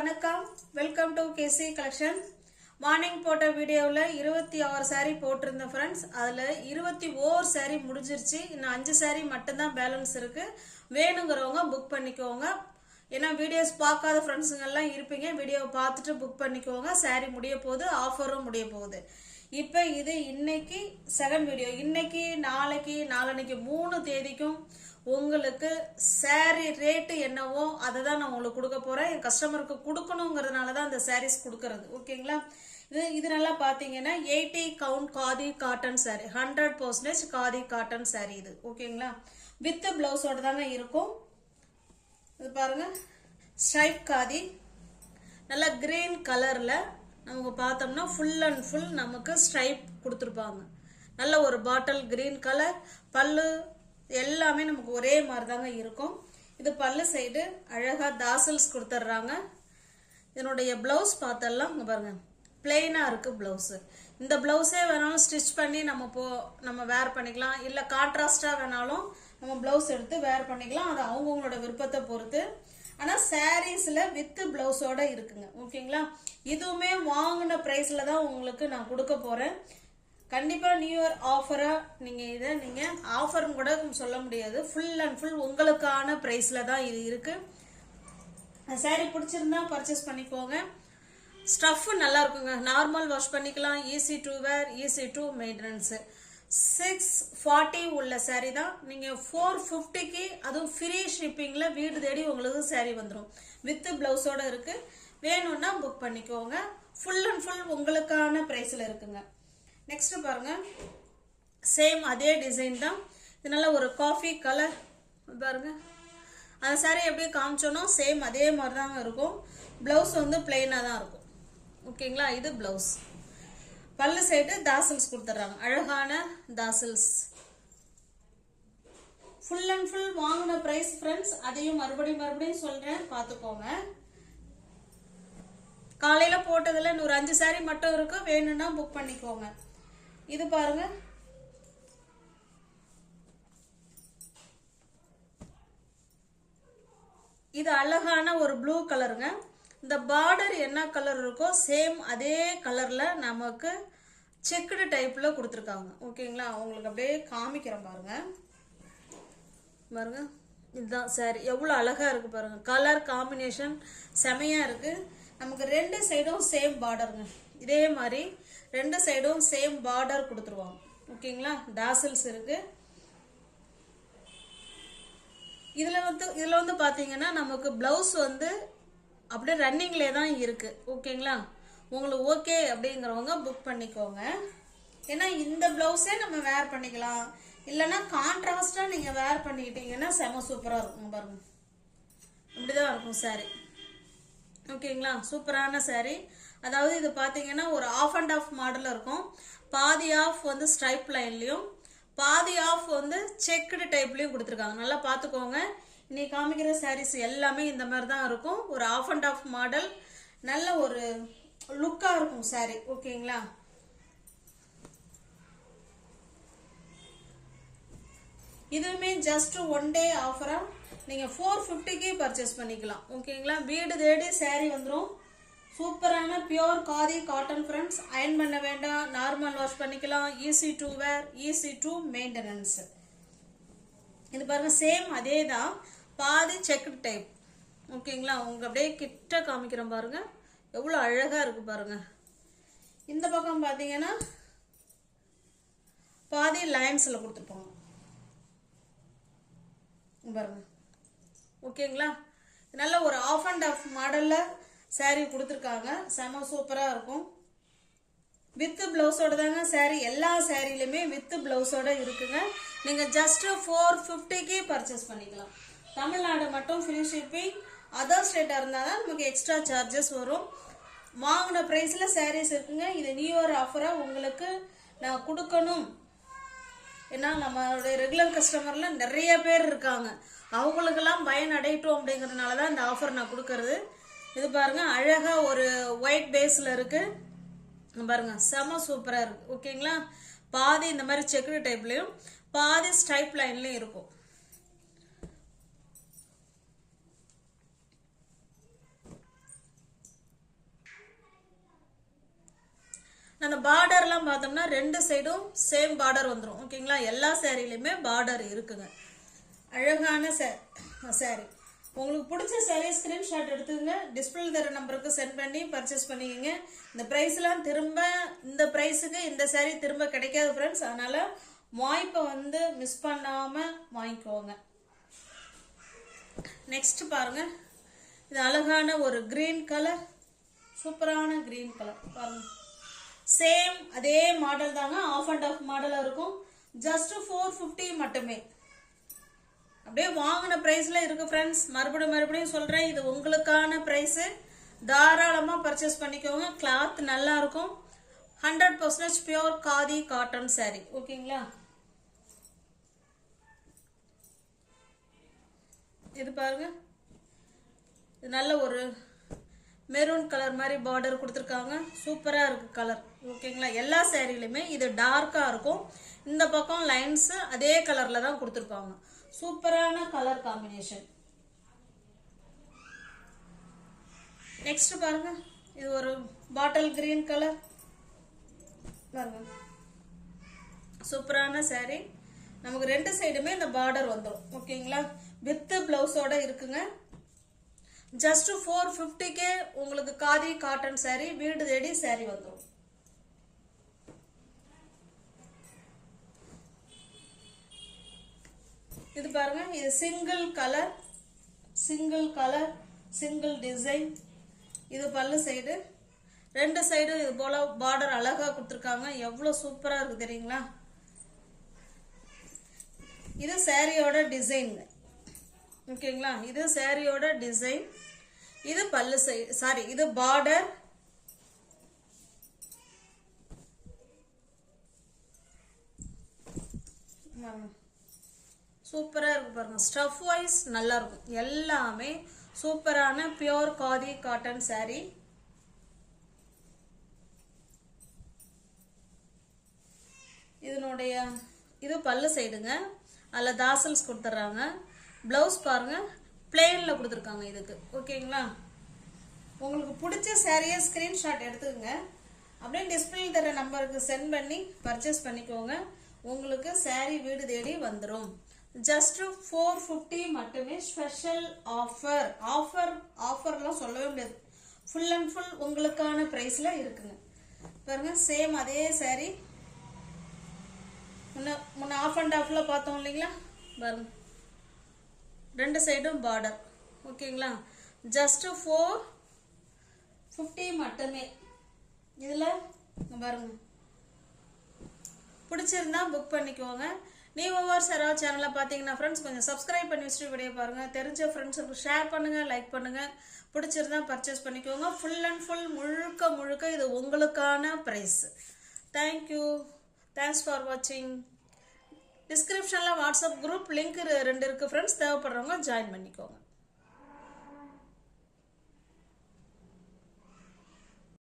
வணக்கம் welcome to KC collection morning போட்ட வீடியோவில் 26 saree போட்டிருந்தேன் ஃப்ரெண்ட்ஸ். அதில் 21 saree முடிஞ்சிருச்சு. இன்னும் 5 saree மட்டும்தான் பேலன்ஸ் இருக்கு. வேணுங்கிறவங்க புக் பண்ணிக்கோங்க. ஏன்னா வீடியோஸ் பார்க்காத ஃப்ரெண்ட்ஸுங்கெல்லாம் இருப்பீங்க. வீடியோவை பார்த்துட்டு புக் பண்ணிக்கோங்க. saree முடிய போகுது, ஆஃபரும் முடிய போகுது. இப்போ இது இன்னைக்கு செகண்ட் வீடியோ. இன்னைக்கு நாளைக்கு 3 தேதிக்கும் உங்களுக்கு சாரி ரேட்டு என்னவோ அதை தான் நான் உங்களுக்கு கொடுக்க போறேன். என் கஸ்டமருக்கு கொடுக்கணுங்கிறதுனால தான் அந்த சாரீஸ் கொடுக்கறது. ஓகேங்களா? இது நல்லா பார்த்தீங்கன்னா 80 count khadi cotton sorry, 100% khadi cotton sorry இது. ஓகேங்களா? வித் பிளவுஸோட தாங்க இருக்கும். இது பாருங்க, ஸ்ட்ரைப் காதி, நல்லா கிரீன் கலர்ல நமக்கு பார்த்தோம்னா ஃபுல் அண்ட் ஃபுல் நமக்கு ஸ்ட்ரைப் கொடுத்துருப்பாங்க. நல்ல ஒரு பாட்டில் கிரீன் கலர். பல்லு எல்லாமே நமக்கு ஒரே மாதிரி தாங்க இருக்கும். இது பல்லு சைடு அழகா தாசல்ஸ் கொடுத்துட்றாங்க. இதனுடைய பிளவுஸ் பார்த்தெல்லாம் பாருங்க, பிளெயினா இருக்கு பிளவுஸ். இந்த பிளவுஸே வேணாலும் ஸ்டிச் பண்ணி நம்ம வேர் பண்ணிக்கலாம். இல்ல கான்ட்ராஸ்டா வேணாலும் நம்ம பிளவுஸ் எடுத்து வேர் பண்ணிக்கலாம். அது அவங்கவுங்களோட விருப்பத்தை பொறுத்து. ஆனா சாரீஸ்ல வித் பிளவுஸோட இருக்குங்க. ஓகேங்களா? இதுவுமே வாங்கின பிரைஸ்ல தான் உங்களுக்கு நான் கொடுக்க போறேன். கண்டிப்பா நியூ இயர் ஆஃபரா நீங்க ஆஃபர்னு கூட சொல்ல முடியாது. ஃபுல் அண்ட் ஃபுல் உங்களுக்கான பிரைஸ்ல தான் இது இருக்கு. சாரி பிடிச்சிருந்தா பர்ச்சேஸ் பண்ணிக்கோங்க. ஸ்டஃப் நல்லா இருக்குங்க. நார்மல் வாஷ் பண்ணிக்கலாம். Easy to wear, easy to maintenance. 640 உள்ள சாரி தான். நீங்க 450க்கு அதுவும் ஃப்ரீ ஷிப்பிங்ல வீடு தேடி உங்களுக்கு சாரி வந்துடும். வித் பிளவுஸோட இருக்கு. வேணும்னா புக் பண்ணிக்கோங்க. ஃபுல் அண்ட் ஃபுல் உங்களுக்கான பிரைஸ்ல இருக்குங்க. நெக்ஸ்ட் பாருங்க, சேம் அதே டிசைன் தான். இது நல்ல ஒரு காஃபி கலர் பாருங்க. அந்த சாரி எப்படி காமிச்சோனோ சேம் அதே மாதிரி தாங்க இருக்கும். பிளவுஸ் வந்து பிளெயினா தான் இருக்கும். ஓகேங்களா? இது பிளவுஸ். பல்லு சைடு தாசல்ஸ் கொடுத்துட்றாங்க, அழகான தாசல்ஸ். ஃபுல் அண்ட் ஃபுல் வாங்கின பிரைஸ் ஃப்ரெண்ட்ஸ். அதையும் மறுபடியும் சொல்றேன், பார்த்துக்கோங்க. காலையில போட்டதுல இன்னொரு 5 சாரி மட்டும் இருக்கு. வேணும்னா புக் பண்ணிக்கோங்க. இது பாருங்க, இது அழகான ஒரு ப்ளூ கலருங்க. இந்த பார்டர் என்ன கலர் இருக்கோ சேம் அதே கலர்ல நமக்கு செக்குடு டைப்ல கொடுத்துருக்காங்க. ஓகேங்களா? உங்களுக்கு அப்படியே காமிக்கிறேன் பாருங்க. பாருங்க, இதுதான் சாரி. எவ்வளவு அழகா இருக்கு பாருங்க. கலர் காம்பினேஷன் செமையா இருக்கு. நமக்கு 2 சைடும் சேம் பார்டருங்க. இதே மாதிரி 2 சைடும் சேம் பார்டர் கொடுத்துருவாங்க. ஓகேங்களா? டாசல்ஸ் இருக்கு. இதுல வந்து பாத்தீங்கன்னா நமக்கு பிளவுஸ் வந்து அப்படியே ரன்னிங்லே தான் இருக்கு. ஓகேங்களா? உங்களுக்கு ஓகே அப்படிங்கிறவங்க புக் பண்ணிக்கோங்க. ஏன்னா இந்த பிளவுஸே நம்ம வேர் பண்ணிக்கலாம். இல்லைன்னா கான்ட்ராஸ்டா நீங்க வேர் பண்ணிக்கிட்டீங்கன்னா செம சூப்பரா இருக்கும். பாருங்க, இப்படிதான் இருக்கும் சாரி. ஓகேங்களா? சூப்பரான சாரி. அதாவது இது பாத்தீங்கன்னா ஒரு ஆஃப் அண்ட் ஆஃப் மாடல் இருக்கும். பாதி ஆஃப் வந்து ஸ்ட்ரைப் லைன்லயும், பாதி ஆஃப் வந்து செக்குடு டைப்லயும் கொடுத்துருக்காங்க. நல்லா பாத்துக்கோங்க. இன்னைக்கு காமிக்கிற சாரீஸ் எல்லாமே இந்த மாதிரி தான் இருக்கும். ஒரு ஆஃப் அண்ட் ஆஃப் மாடல், நல்ல ஒரு லுக்கா இருக்கும் சாரி. ஓகேங்களா? இதுவுமே ஜஸ்ட் 1 டே ஆஃபரா நீங்க 450க்கு பர்ச்சேஸ் பண்ணிக்கலாம். ஓகேங்களா? வீடு தேடி சாரி வந்துடும். சூப்பரான pure khadi cotton friends. Iron பண்ண வேண்டாம், நார்மல் வாஷ் பண்ணிக்கலாம். Easy to wear, easy to maintenance. இது பாருங்க, சேம் அதே தான், பாதி செக்குடு டைப். ஓகேங்களா? உங்களுக்கு அப்படியே கிட்ட காமிக்கிறேன் பாருங்க, எவ்வளவு அழகா இருக்கு பாருங்க. இந்த பக்கம் பாத்தீங்கன்னா பாதி லைன்ஸ்ல கொடுத்துருப்பாங்க பாருங்க. ஓகேங்களா? நல்ல ஒரு ஆஃப் அண்ட் ஆஃப் மாடல்ல சாரி கொடுத்துருக்காங்க. செம சூப்பரா இருக்கும். வித் பிளவுஸோட தாங்க சாரி. எல்லா சாரிலுமே வித் பிளவுஸோட இருக்குங்க. நீங்க ஜஸ்ட் 450க்கு பர்ச்சேஸ் பண்ணிக்கலாம். தமிழ்நாடு மட்டும் ஃப்ரீ ஷிப்பிங். அதர் ஸ்டேட்டா இருந்தாதான் நமக்கு எக்ஸ்ட்ரா சார்ஜஸ் வரும். வாங்கின பிரைஸ்ல சாரீஸ் இருக்குங்க. இது நியூ இயர் ஆஃபரா உங்களுக்கு நான் கொடுக்கணும். ஏன்னா நம்மளுடைய ரெகுலர் கஸ்டமர்ல நிறைய பேர் இருக்காங்க. அவங்களுக்கெல்லாம் பயன் அடையட்டும் அப்படிங்கறதுனால தான் இந்த ஆஃபர் நான் கொடுக்கறது. இது பாருங்க, அழகா ஒரு ஒயிட் பேஸ்ல இருக்கு பாருங்க, செம சூப்பரா இருக்கு. ஓகேங்களா? பாதி இந்த மாதிரி செக்குடு டைப்லயும், பாதி ஸ்ட்ரைப் லைன்லயும் இருக்கும். அந்த பார்டர்லாம் பார்த்தோம்னா ரெண்டு சைடும் சேம் பார்டர் வந்துடும். ஓகேங்களா, எல்லா சாரிலையுமே பார்டர் இருக்குங்க. அழகான சாரி. உங்களுக்கு பிடிச்ச சாரி ஸ்கிரீன்ஷாட் எடுத்துங்க, டிஸ்பிளே தர நம்பருக்கு சென்ட் பண்ணி பர்ச்சேஸ் பண்ணிக்கோங்க. இந்த ப்ரைஸ்லாம் திரும்ப இந்த ப்ரைஸுக்கு இந்த சாரி திரும்ப கிடைக்காது ஃப்ரெண்ட்ஸ். அதனால வாய்ப்பை வந்து மிஸ் பண்ணாமல் வாங்கிக்கோங்க. நெக்ஸ்ட் பாருங்க, இது அழகான ஒரு கிரீன் கலர், சூப்பரான கிரீன் கலர் பாருங்க. சேம் அதே மாடல் தாங்க, ஆஃப் அண்ட் ஆஃப் மாடலாக இருக்கும். ஜஸ்ட் 450 மட்டுமே. அப்படியே வாங்கின ப்ரைஸில் இருக்குது ஃப்ரெண்ட்ஸ். மறுபடியும் சொல்கிறேன், இது உங்களுக்கான ப்ரைஸு. தாராளமாக பர்ச்சேஸ் பண்ணிக்கோங்க. கிளாத் நல்லா இருக்கும். 100% பியோர் காதி காட்டன் சாரி. ஓகேங்களா, இது பாருங்க, இது நல்ல ஒரு மெரூன் கலர் மாதிரி பார்டர் கொடுத்துருக்காங்க. சூப்பராக இருக்குது கலர். ஓகேங்களா, எல்லா சாரிலையுமே இது டார்க்காக இருக்கும். இந்த பக்கம் லைன்ஸு அதே கலரில் தான் கொடுத்துருப்பாங்க. சூப்பரான கலர் காம்பினேஷன். நெக்ஸ்ட் பாருங்க, இது ஒரு பாட்டில் கிரீன் கலர் பாருங்க. சூப்பரான சாரி. நமக்கு ரெண்டு சைடுமே இந்த பார்டர் வந்துடும். ஓகேங்களா, வித் பிளவுஸோட இருக்குங்க. ஜஸ்ட் 450 உங்களுக்கு காதி காட்டன் சாரி வீடு தேடி சாரி வந்துடும். இது பாருங்க, இது சிங்கிள் கலர் சிங்கிள் டிசைன். இது பல்லு சைடு, ரெண்டு சைடும் இது போல பார்டர் அழகா கொடுத்துருக்காங்க. எவ்வளவு சூப்பரா இருக்கு தெரியுங்களா. இது சாரியோட டிசைன். ஓகேங்களா, இது சாரியோட டிசைன். இது பல்லு சைடு, சாரி இது பார்டர். சூப்பரா இருக்கு பாருங்க. ஸ்டஃப் வைஸ் நல்லா இருக்கும். எல்லாமே சூப்பரான பியோர் காதி காட்டன் சாரி. இதனுடைய இது பல்லு சைடுங்க. அதில் தாசல்ஸ் கொடுத்துட்றாங்க. பிளவுஸ் பாருங்க, பிளெயினில் கொடுத்துருக்காங்க இதுக்கு. ஓகேங்களா, உங்களுக்கு பிடிச்ச சாரியை ஸ்க்ரீன்ஷாட் எடுத்துக்கோங்க. அப்படியே டிஸ்பிளே தர நம்பருக்கு சென்ட் பண்ணி பர்ச்சேஸ் பண்ணிக்கோங்க. உங்களுக்கு சாரி வீடு தேடி வந்துடும். ஜஸ்ட் 450 மட்டுமே. Special offer. ஆஃபர்லாம் சொல்லவே முடியாது. ஃபுல் அண்ட் ஃபுல் உங்களுக்கான ப்ரைஸில் இருக்குங்க. பாருங்க, சேம் அதே சாரி. முன்ன ஆஃப் அண்ட் ஆஃப்ல பார்த்தோம் இல்லைங்களா, பாருங்க ரெண்டு சைடும் பார்டர். ஓகேங்களா, ஜஸ்ட் 450 மட்டுமே. இதில் பாருங்க, பிடிச்சிருந்தா புக் பண்ணிக்கோங்க. நீ ஒவ்வொரு சேனலை பார்த்தீங்கன்னா ஃப்ரெண்ட்ஸ் கொஞ்சம் சப்ஸ்கிரைப் பண்ணி வச்சுட்டு வீடியோ பாருங்கள். தெரிஞ்ச ஃப்ரெண்ட்ஸுக்கு ஷேர் பண்ணுங்கள், லைக் பண்ணுங்கள். பிடிச்சிருந்தா பர்ச்சேஸ் பண்ணிக்கோங்க. ஃபுல் அண்ட் ஃபுல் முழுக்க இது உங்களுக்கான ப்ரைஸ். தேங்க்யூ, தேங்க்ஸ் ஃபார் வாட்சிங். டிஸ்கிரிப்ஷனில் வாட்ஸ்அப் குரூப் லிங்க் 2 இருக்குது ஃப்ரெண்ட்ஸ். தேவைப்படுறவங்க ஜாயின் பண்ணிக்கோங்க.